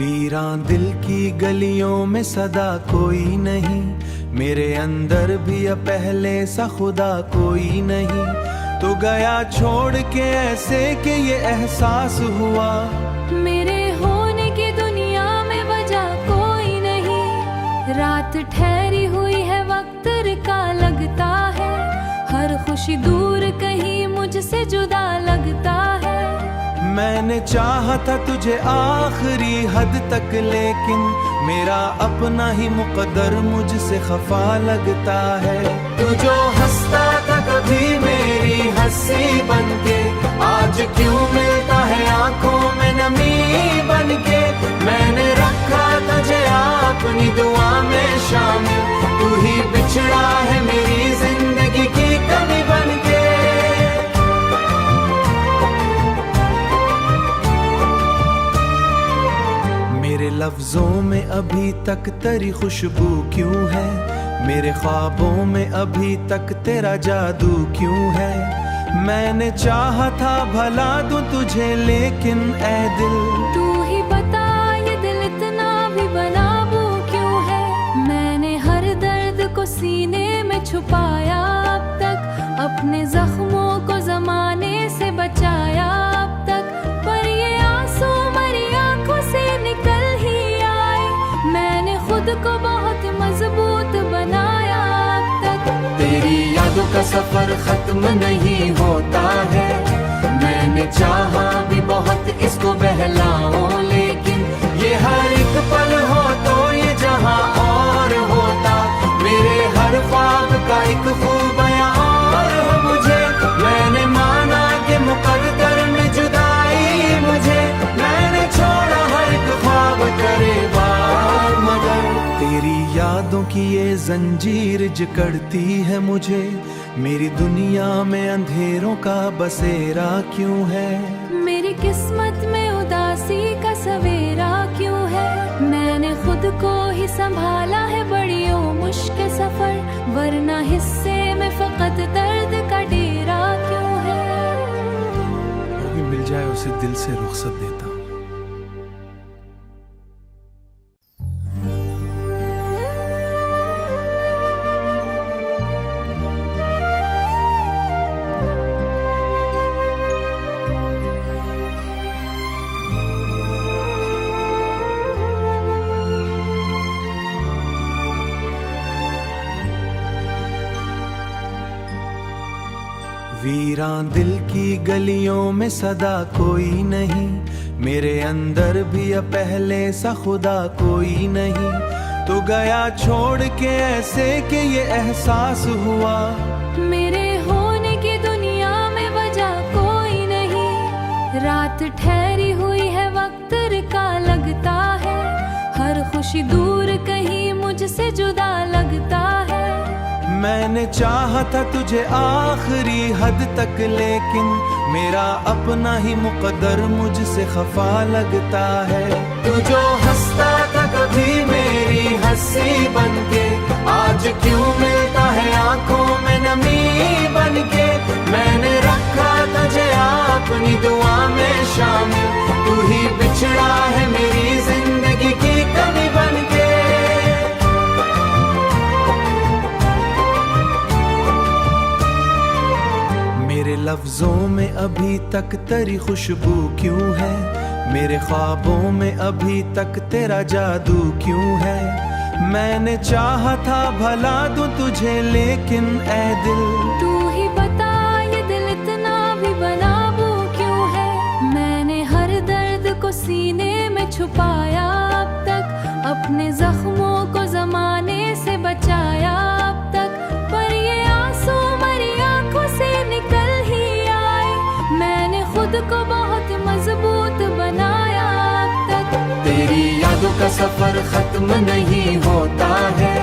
वीरान दिल की गलियों में सदा कोई नहीं, मेरे अंदर भी अब पहले सा खुदा कोई नहीं। तो गया छोड़ के ऐसे कि ये एहसास हुआ, मेरे होने की दुनिया में वजह कोई नहीं। रात ठहरी हुई है, वक्त रुका लगता है, हर खुशी दूर कहीं मुझसे जुदा लगता है। मैंने चाहा था तुझे आखिरी हद तक, लेकिन मेरा अपना ही मुकद्दर मुझसे खफा लगता है। तू जो हंसता था कभी मेरी हंसी बनके, आज क्यों मिलता है आंखों में नमी बनके। मैंने रखा तुझे अपनी दुआ में शामिल, तू ही बिछड़ा है मेरी जिंदगी की कमी बनके। मेरे लफ्जों में अभी तक तेरी खुशबू क्यों है, मेरे ख्वाबों में अभी तक तेरा जादू क्यों है। मैंने चाहा था भला दूं तुझे, लेकिन ऐ दिल तू ही बता ये दिल इतना भी बनाबू क्यों है। मैंने हर दर्द को सीने में छुपाया अब तक, अपने जख्मों को जमाने से बचाया अब तक। पर ये आंसू मरी आंखों से निकल ही आए, मैंने खुद को बहुत मजबूत बनाया अब तक। तेरी यादों का सफर खत्म नहीं होता है, मैंने चाहा भी बहुत इसको बहलाऊं, लेकिन ये हर एक पल हो तो ये जहां और होता। मेरे हर ख्वाब का एक खूब बयां और हो मुझे, मैंने माना कि मुकद्दर में जुदाई मुझे। मैंने छोड़ा हर एक ख्वाब करे बार, मगर तेरी यादों की ये जंजीर जकड़ती है मुझे। मेरी दुनिया में अंधेरों का बसेरा क्यों है, मेरी किस्मत में उदासी का सवेरा क्यों है। मैंने खुद को ही संभाला है बड़ी मुश्किल सफर, वरना हिस्से में फकत दर्द का डेरा क्यों है। अभी मिल जाए उसे दिल से रुखसत देता हूँ। वीरान दिल की गलियों में सदा कोई नहीं, मेरे अंदर भी अब पहले सा खुदा कोई नहीं। तो गया छोड़ के ऐसे कि ये एहसास हुआ, मेरे होने की दुनिया में वजह कोई नहीं। रात ठहरी हुई है, वक्त रुका लगता है, हर खुशी दूर कहीं मुझसे जुदा लगता है। मैंने चाहा था तुझे आखिरी हद तक, लेकिन मेरा अपना ही मुकद्दर मुझसे खफा लगता है। तू जो हंसता था कभी मेरी हंसी बनके, आज क्यों मिलता है आंखों में नमी बनके। मैंने रखा तुझे अपनी दुआ में शामिल, तू ही बिछड़ा है मेरी जिंदगी की कमी बनके। मेरे लफ्जों में अभी तक तेरी खुशबू क्यों है, मेरे ख्वाबों में अभी तक तेरा जादू क्यों है। मैंने चाहा था भला दूं तुझे, लेकिन ऐ दिल तू ही बता ये दिल इतना भी बनाबू क्यों है। मैंने हर दर्द को सीने में छुपाया अब तक, अपने जख्मों को जमाने से बचाया अब तक। पर ये आंसू मरी आंखों से निकल ही आए, मैंने खुद को बहुत मजबूत बनाया अब तक। तेरी यादों का सफर खत्म नहीं होता है,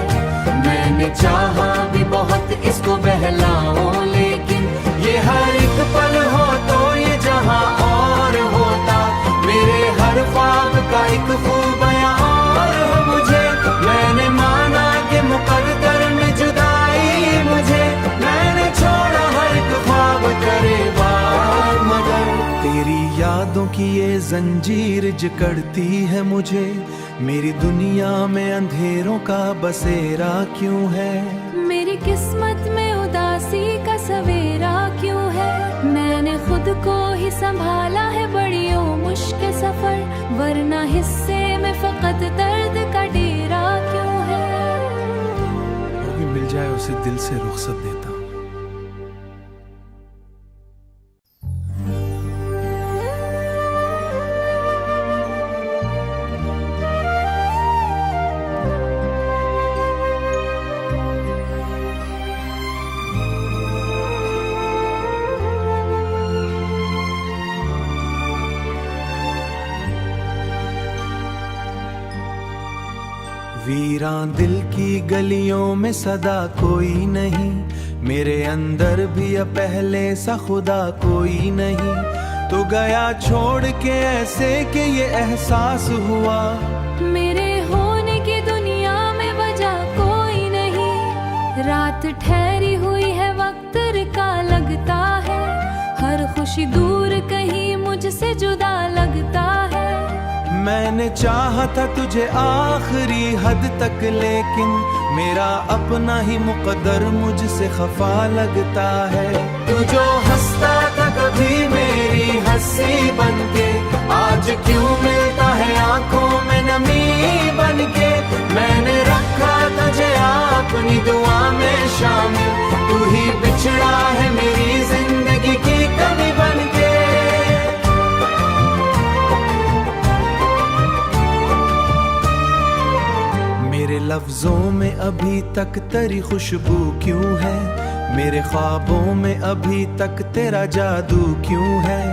मैंने चाहा भी बहुत इसको बहलाऊं, लेकिन ये हर एक पल हो तो ये जहां और होता। मेरे हर ख्वाब का एक खूब बयां और हो मुझे, मैंने माना कि मुकद्दर में जुदाई मुझे। मैंने छोड़ा हर एक ख्वाब करे बार, मगर तेरी यादों की ये जंजीर जकड़ती है मुझे, मेरी दुनिया में अंधेरों का बसेरा क्यों है। मेरी किस्मत में उदासी का सवेरा क्यों है। मैंने खुद को ही संभाला है बड़ी मुश्किल सफर, वरना हिस्से में फकत दर्द का डेरा क्यों है। वो भी मिल जाए उसे दिल से रुखसत देता। वीरान दिल की गलियों में सदा कोई नहीं, मेरे अंदर भी अब पहले सा खुदा कोई नहीं। तो गया छोड़ के ऐसे कि ये एहसास हुआ, मेरे होने की दुनिया में वजह कोई नहीं। रात ठहरी हुई है, वक्त रुका लगता है, हर खुशी दूर कहीं मुझसे जुदा लगता है। मैंने चाहा था तुझे आखिरी हद तक, लेकिन मेरा अपना ही मुकद्दर मुझसे खफा लगता है। तू जो हंसता था कभी मेरी हंसी बनके, आज क्यों मिलता है आंखों में नमी बनके। मैंने रखा तुझे अपनी दुआ में शामिल, तू ही बिछड़ा है मेरी जिंदगी की कमी बनके। मेरे लफ्जों में अभी तक तेरी खुशबू क्यों है, मेरे ख्वाबों में अभी तक तेरा जादू क्यों है।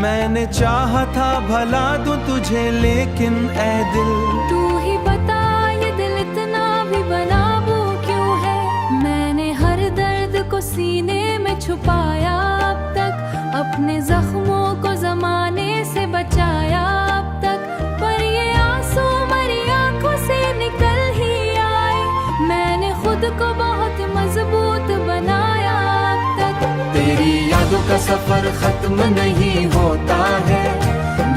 मैंने चाहा था भला दूं तुझे, लेकिन ऐ दिल तू ही बता ये दिल इतना भी बनाबू क्यों है। मैंने हर दर्द को सीने में छुपाया अब तक, अपने जख्मों को जमाने से बचाया अब तक। पर ये आंसू मरी आंखों से निकल ही आए, मैंने खुद को बहुत मजबूत बनाया अब तक। तेरी यादों का सफर खत्म नहीं होता है,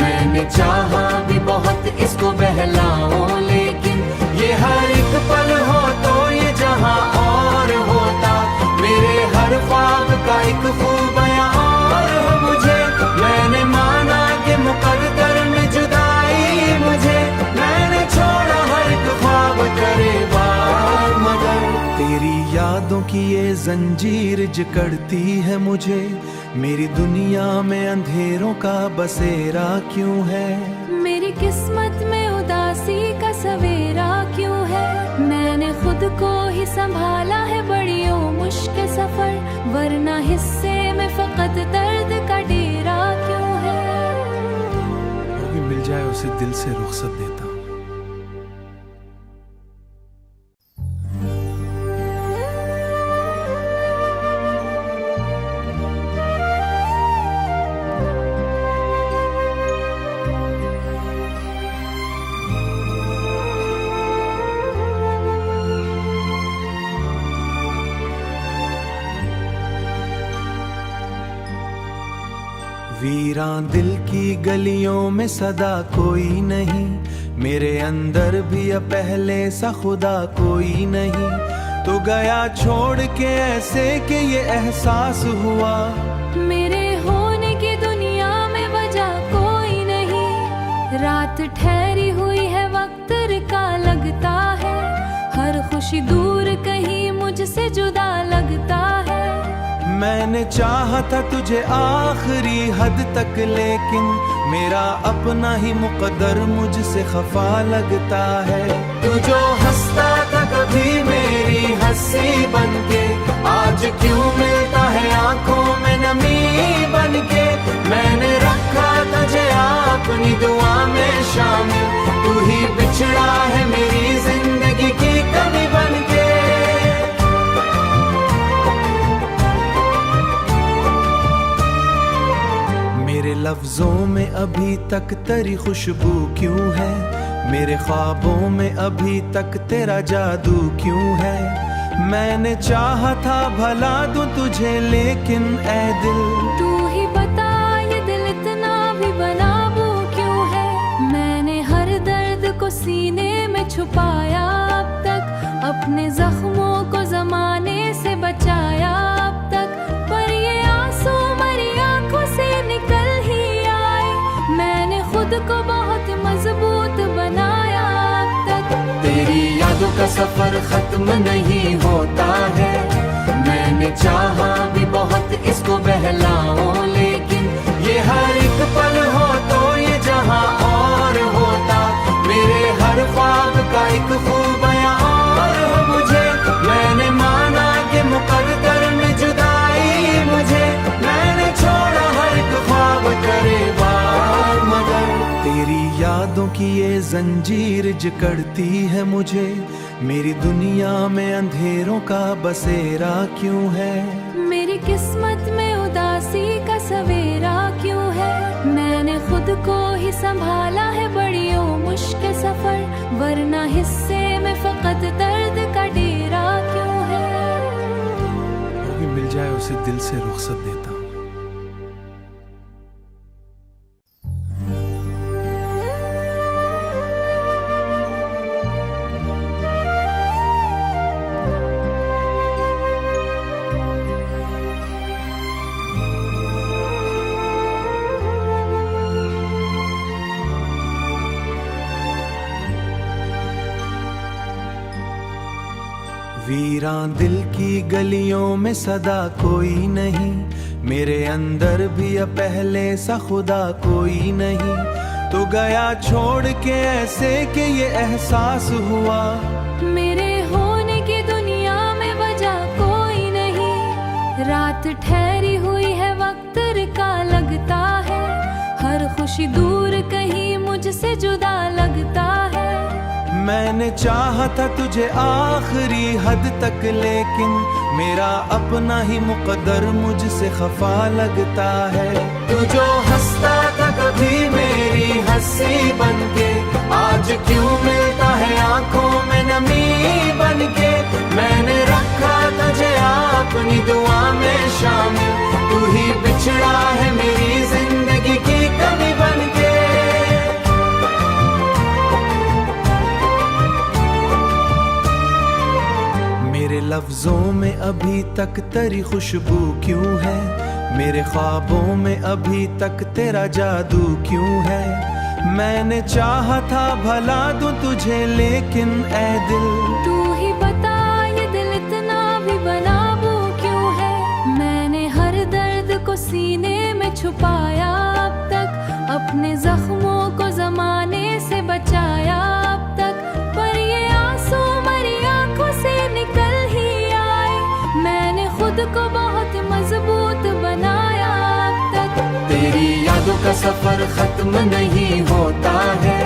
मैंने चाहा भी बहुत इसको बहलाऊं, लेकिन ये हर एक पल हो तो ये जहां और होता। मेरे हर ख्वाब का एक खूब बयां और हो मुझे, मैंने माना कि मुकद्दर में जुदाई मुझे। मैंने छोड़ा हर एक ख्वाब करे बार, मगर तेरी यादों की ये जंजीर जकड़ती है मुझे, मेरी दुनिया में अंधेरों का बसेरा क्यों है। मेरी किस्मत में उदासी का सवेरा क्यों है। मैंने खुद को ही संभाला है बड़ी मुश्किल सफर, वरना हिस्से में फकत दर्द का डेरा क्यों है। वो भी मिल जाए उसे दिल से रुखसत देता। वीरान दिल की गलियों में सदा कोई नहीं, मेरे अंदर भी अब पहले सा खुदा कोई नहीं। तो गया छोड़ के ऐसे कि ये एहसास हुआ, मेरे होने की दुनिया में वजह कोई नहीं। रात ठहरी हुई है, वक्त रुका लगता है, हर खुशी दूर कहीं मुझसे जुदा लगता है। मैंने चाहा था तुझे आखिरी हद तक, लेकिन मेरा अपना ही मुकद्दर मुझसे खफा लगता है। तू जो हंसता था कभी मेरी हंसी बनके, आज क्यों मिलता है आंखों में नमी बनके। मैंने रखा तुझे अपनी दुआ में शामिल, तू ही बिछड़ा है मेरी जिंदगी की कमी बनके। मेरे लफ्जों में अभी तक तेरी खुशबू क्यों है, मेरे ख्वाबों में अभी तक तेरा जादू क्यों है। मैंने चाहा था भला दूं तुझे, लेकिन ऐ दिल तू ही बता ये दिल इतना भी बना को सीने में छुपाया अब तक, अपने जख्मों को जमाने से बचाया अब तक, पर ये आंसू मरी आंखों से निकल ही आए, मैंने खुद को बहुत मजबूत बनाया अब तक। तेरी यादों का सफर खत्म नहीं होता है, मैंने चाहा भी बहुत इसको बहलाऊं, लेकिन ये हर एक पल हो तो ये जहां और होता, मेरे हर ख्वाब का एक खूब और हो मुझे, मैंने माना कि मुकद्दर में जुदाई मुझे, मैंने छोड़ा हर एक ख्वाब करे बार, मगर तेरी यादों की ये जंजीर जकड़ती है मुझे, मेरी दुनिया में अंधेरों का बसेरा क्यों है, मेरी किस्मत में उदासी का सवेरा क्यों है, मैंने खुद को ही संभाला है बड़ियों मुश्किल सफर, वरना हिस्से में फकत दर्द का डेरा क्यों है। वो भी मिल जाए उसे दिल से रुखसत देता हूँ। वीरान दिल की गलियों में सदा कोई नहीं, मेरे अंदर भी अब पहले सा खुदा कोई नहीं, तो गया छोड़ के ऐसे कि ये एहसास हुआ, मेरे होने की दुनिया में वजह कोई नहीं, रात ठहरी हुई है वक्त रुका लगता है, हर खुशी दूर कहीं मुझसे जुदा लगता है, मैंने चाहा था तुझे आखिरी हद तक, लेकिन मेरा अपना ही मुकद्दर मुझसे खफा लगता है, तू जो हंसता था कभी मेरी हंसी बनके, आज क्यों मिलता है आंखों में नमी बनके, मैंने रखा तुझे अपनी दुआ में शामिल, तू ही बिछड़ा है मेरी जिंदगी की कमी बनके। मेरे लफ्जों में अभी तक तेरी खुशबू क्यों है, मेरे ख्वाबों में अभी तक तेरा जादू क्यों है, मैंने चाहा था भला दूं तुझे लेकिन ए दिल तू ही बता ये दिल इतना भी बनाबू क्यों है, मैंने हर दर्द को सीने में छुपाया अब तक, अपने जख्मों को जमाने से बचाया अब तक, पर ये आंसू मरी आंखों से निकल ही आए, मैंने खुद को बहुत मजबूत बनाया अब तक। तेरी यादों का सफर खत्म नहीं होता है,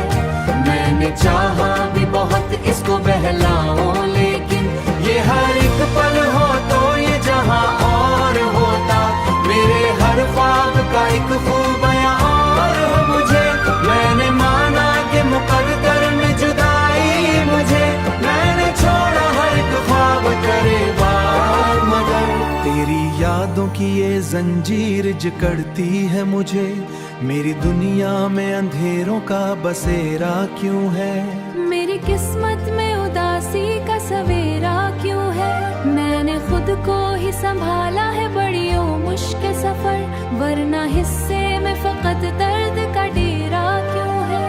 मैंने चाहा भी बहुत इसको बहलाऊं, लेकिन ये हर एक पल हो तो ये जहां और होता, मेरे हर ख्वाब का एक खूब और हो मुझे, मैंने माना कि मुकद्दर में जुदाई मुझे, मैंने छोड़ा हर एक ख्वाब करे बार, मगर तेरी यादों की ये जंजीर जकड़ती है मुझे, मेरी दुनिया में अंधेरों का बसेरा क्यों है, मेरी किस्मत में उदासी का सवेरा क्यों है, मैंने खुद को ही संभाला है बड़ियों मुश्किल सफर, वरना हिस्से में फकत दर्द का डेरा क्यों है।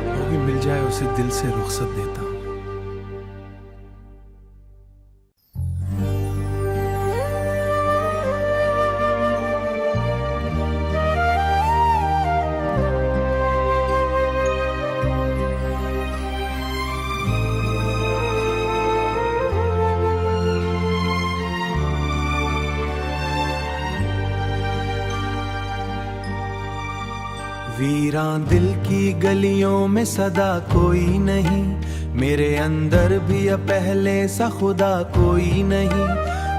वो भी मिल जाए उसे दिल से रुखसत देता हूँ। वीरान दिल की गलियों में सदा कोई नहीं, मेरे अंदर भी अब पहले सा खुदा कोई नहीं,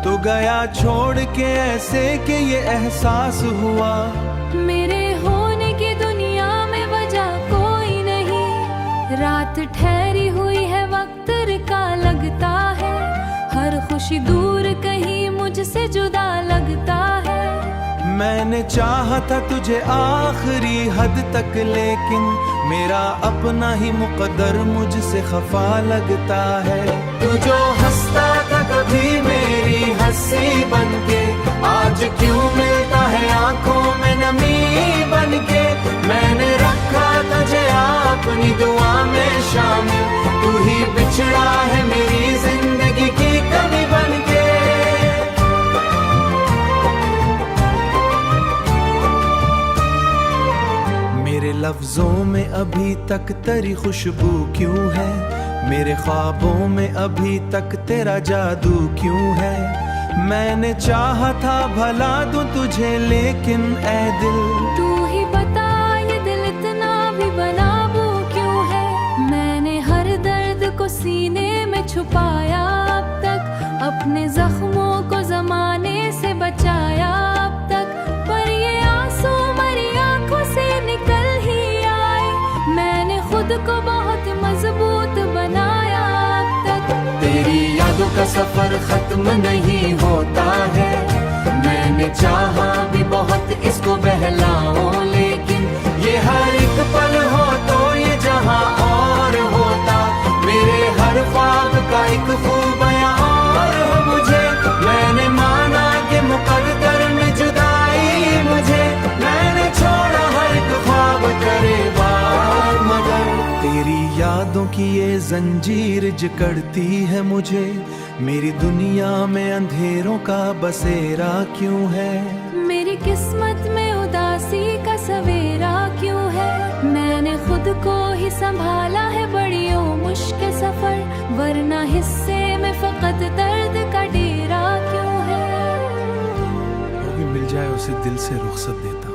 तो गया छोड़ के ऐसे कि ये एहसास हुआ, मेरे होने की दुनिया में वजह कोई नहीं, रात ठहरी हुई है वक्त रुका लगता है, हर खुशी दूर कहीं मुझसे जुदा लगता है, मैंने चाहा था तुझे आखिरी हद तक, लेकिन मेरा अपना ही मुकद्दर मुझसे खफा लगता है। तू जो हंसता था कभी मेरी हंसी बनके, आज क्यों मिलता है आंखों में नमी बनके। मैंने रखा तुझे अपनी दुआ में शामिल, तू ही बिछड़ा है मेरी जिंदगी की कमी बनके। मेरे लफ्जों में अभी तक तेरी खुशबू क्यों है, मेरे ख्वाबों में अभी तक तेरा जादू क्यों है। मैंने चाहा था भला दूं तुझे, लेकिन ऐ दिल तू ही बता ये दिल इतना भी बनाबू क्यों है। मैंने हर दर्द को सीने में छुपाया अब तक, अपने जख्मों को जमाने से बचाया अब तक। पर ये आंसू मरी आंखों से निकल ही आए, मैंने खुद को बहुत मजबूत बनाया अब तक। तेरी यादों का सफर खत्म नहीं होता है, मैंने चाहा भी बहुत इसको बहलाओ, लेकिन ये हर एक पल हो तो ये जहां और होता। मेरे हर ख्वाब का एक खूब बयां और हो मुझे, मैंने माना कि मुकद्दर में जुदाई मुझे। मैंने छोड़ा हर एक ख्वाब करे बार, मगर तेरी यादों की ये जंजीर जकड़ती है मुझे। मेरी दुनिया में अंधेरों का बसेरा क्यों है, मेरी किस्मत में उदासी का सवेरा क्यों है। मैंने खुद को ही संभाला है बड़ी मुश्किल सफर, वरना हिस्से में फकत दर्द का डेरा क्यों है। वो भी मिल जाए उसे दिल से रुखसत देता।